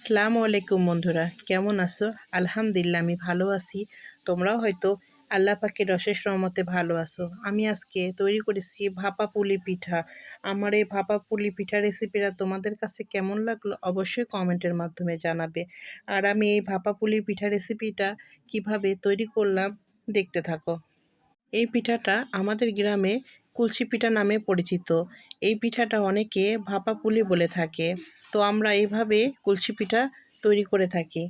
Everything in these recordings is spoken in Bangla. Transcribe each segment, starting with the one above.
আসসালামু আলাইকুম বন্ধুরা, কেমন আছো? আলহামদুলিল্লাহ আমি ভালো আছি। তোমরাও হয়তো আল্লাহ পাকের অশেষ রহমতে ভালো আছো। আমি আজকে তৈরি করেছি ভাপা পুলি পিঠা। আমার এই ভাপা পুলি পিঠা রেসিপিটা তোমাদের কাছে কেমন লাগলো অবশ্যই কমেন্টের মাধ্যমে জানাবে। আর আমি এই ভাপা পুলি পিঠা রেসিপিটা কিভাবে তৈরি করলাম দেখতে থাকো। এই পিঠাটা আমাদের গ্রামে কুলসি পিঠা নামে পরিচিত। এই পিঠাটা অনেকে ভাপা পুলি বলে থাকে। তো আমরা এইভাবে কুলসি পিঠা তৈরি করে থাকি।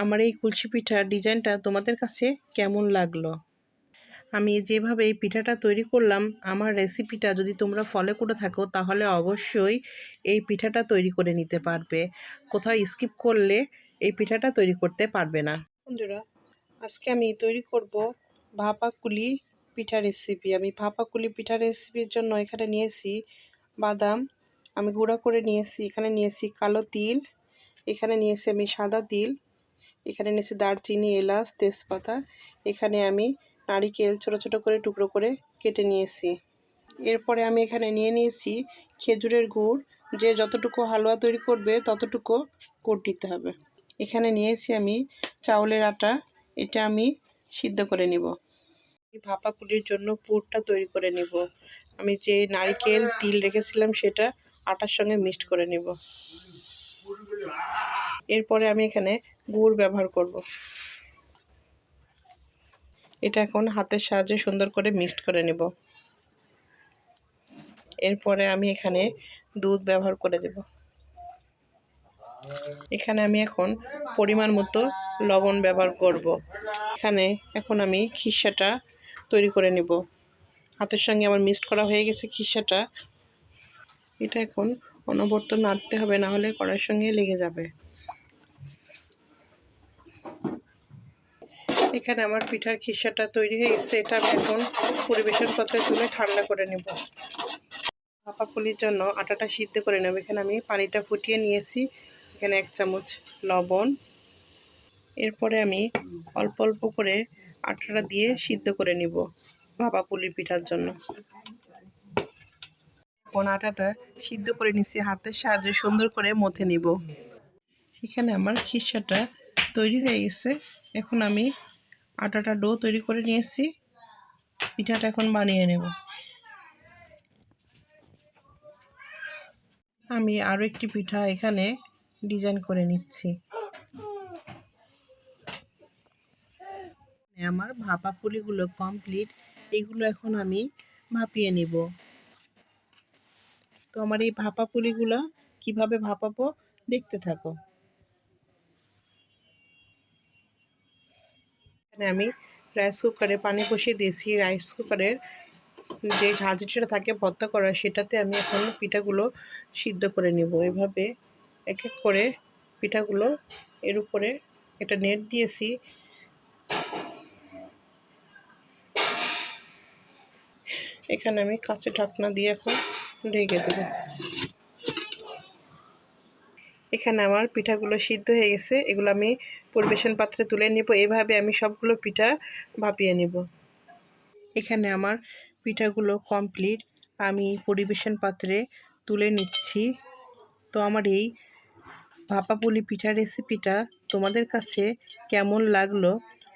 আমার এই কুলসি পিঠার ডিজাইনটা তোমাদের কাছে কেমন লাগলো? আমি যেভাবে এই পিঠাটা তৈরি করলাম, আমার রেসিপিটা যদি তোমরা ফলো করে থাকো তাহলে অবশ্যই এই পিঠাটা তৈরি করে নিতে পারবে। কোথাও স্কিপ করলে এই পিঠাটা তৈরি করতে পারবে না। বন্ধুরা, আজকে আমি তৈরি করব ভাপা কুলি পিঠা রেসিপি। আমি ভাপা কুলি পিঠা রেসিপির জন্য এখানে নিয়েছি বাদাম, আমি গুঁড়া করে নিয়েছি। এখানে নিয়েছি কালো তিল, এখানে নিয়েছি আমি সাদা তিল, এখানে নিয়েছি দারচিনি, এলাচ, তেজপাতা, এখানে আমি নারিকেল ছোট ছোট করে টুকরো করে কেটে নিয়েছি। এরপরে আমি এখানে নিয়ে নিয়েছি খেজুরের গুড়। যে যতটুকু হালুয়া তৈরি করবে ততটুকু গুড় দিতে হবে। এখানে নিয়েছি আমি চাউলের আটা, এটা আমি সিদ্ধ করে নিব। ভাপা পুলির জন্য পুরটা তৈরি করে নিব। আমি যে নারকেল তিল রেখেছিলাম সেটা আটার সঙ্গে মিক্সড করে নিব। এরপরে আমি এখানে গুড় ব্যবহার করব। এটা এখন হাতের সাহায্যে সুন্দর করে মিক্সড করে নেব। এরপরে আমি এখানে দুধ ব্যবহার করে দেব। এখানে আমি এখন পরিমাণ মতো লবণ ব্যবহার করব। এখানে এখন আমি খিসাটা তৈরি করে নেব। হাতের সঙ্গে আমার মিক্সড করা হয়ে গেছে খিসাটা। এটা এখন অনবরত নাড়তে হবে, না হলে কড়াইয়ের সঙ্গে লেগে যাবে। এখানে আমার পিঠার খিসাটা তৈরি হয়ে গেছে। এটা আমি এখন পরিবেশন পাত্রে তুলে ঠান্ডা করে নেব। ভাপা পুলির জন্য আটাটা সিদ্ধ করে নেব। এখানে আমি পানিটা ফুটিয়ে নিয়েছি। এখানে 1 চামচ লবণ। এরপরে আমি অল্প অল্প করে আটাটা দিয়ে সিদ্ধ করে নিব ভাপা পুলির পিঠার জন্য। এখন আটাটা সিদ্ধ করে নিচ্ছি, হাতের সাহায্যে সুন্দর করে মথে নিব। এখানে আমার খিসাটা তৈরি হয়ে গেছে। এখন আমি আটাটা ডো তৈরি করে নিয়েছি, পিঠাটা এখন বানিয়ে নেব। আমি আরও একটি পিঠা এখানে ডিজাইন করে নিচ্ছি। আমার ভাপা পুলিগুলো কমপ্লিট। এগুলো এখন আমি ভাপিয়ে নিব। তো আমার এই ভাপা পুলিগুলো কিভাবে ভাপাবো দেখতে থাকো। এখানে আমি রাইস কুকারে পানি বসিয়ে দিয়েছি। রাইস কুকারের যে ঝাঁঝরিটা থাকে ভর্তা করা, সেটাতে আমি এখন পিঠাগুলো সিদ্ধ করে নিব। এভাবে এক এক করে পিঠাগুলো এর উপরে একটা নেট দিয়েছি। এখানে আমি কাঁচের ঢাকনা দিয়ে এখন ঢেকে দেব। এখানে আমার পিঠাগুলো সিদ্ধ হয়ে গেছে। এগুলো আমি পরিবেশন পাত্রে তুলে নিব। এভাবে আমি সবগুলো পিঠা ভাপিয়ে নিব। এখানে আমার পিঠাগুলো কমপ্লিট, আমি পরিবেশন পাত্রে তুলে নিচ্ছি। তো আমার এই ভাপা পুলি পিঠা রেসিপিটা তোমাদের কাছে কেমন লাগলো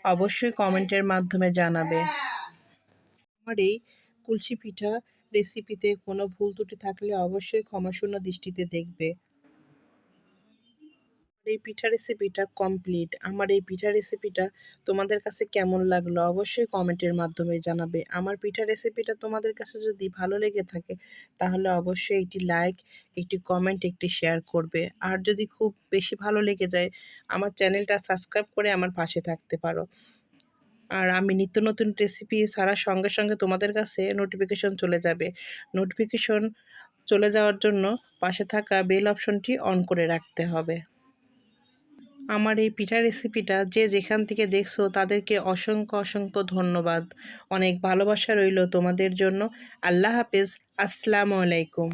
অবশ্যই কমেন্টের মাধ্যমে জানাবে। আমার এই কুলসি পিঠা রেসিপিতে কোনো ভুল ত্রুটি থাকলে অবশ্যই ক্ষমাশূন্য দৃষ্টিতে দেখবে। এই পিঠা রেসিপিটা কমপ্লিট। আমার এই পিঠা রেসিপিটা তোমাদের কাছে কেমন লাগলো অবশ্যই কমেন্টের মাধ্যমে জানাবে। আমার পিঠা রেসিপিটা তোমাদের কাছে যদি ভালো লেগে থাকে তাহলে অবশ্যই একটি লাইক, একটি কমেন্ট, একটি শেয়ার করবে। আর যদি খুব বেশি ভালো লেগে যায় আমার চ্যানেলটা সাবস্ক্রাইব করে আমার পাশে থাকতে পারো। আর আমি নিত্য নতুন রেসিপি ছাড়ার সঙ্গে সঙ্গে তোমাদের কাছে নোটিফিকেশন চলে যাবে। নোটিফিকেশন চলে যাওয়ার জন্য পাশে থাকা বেল অপশনটি অন করে রাখতে হবে। আমার এই পিঠা রেসিপিটা যে যেখান থেকে দেখছো তাদেরকে অসংখ্য অসংখ্য ধন্যবাদ। অনেক ভালোবাসা রইল তোমাদের জন্য। আল্লাহ হাফেজ। আসসালামু আলাইকুম।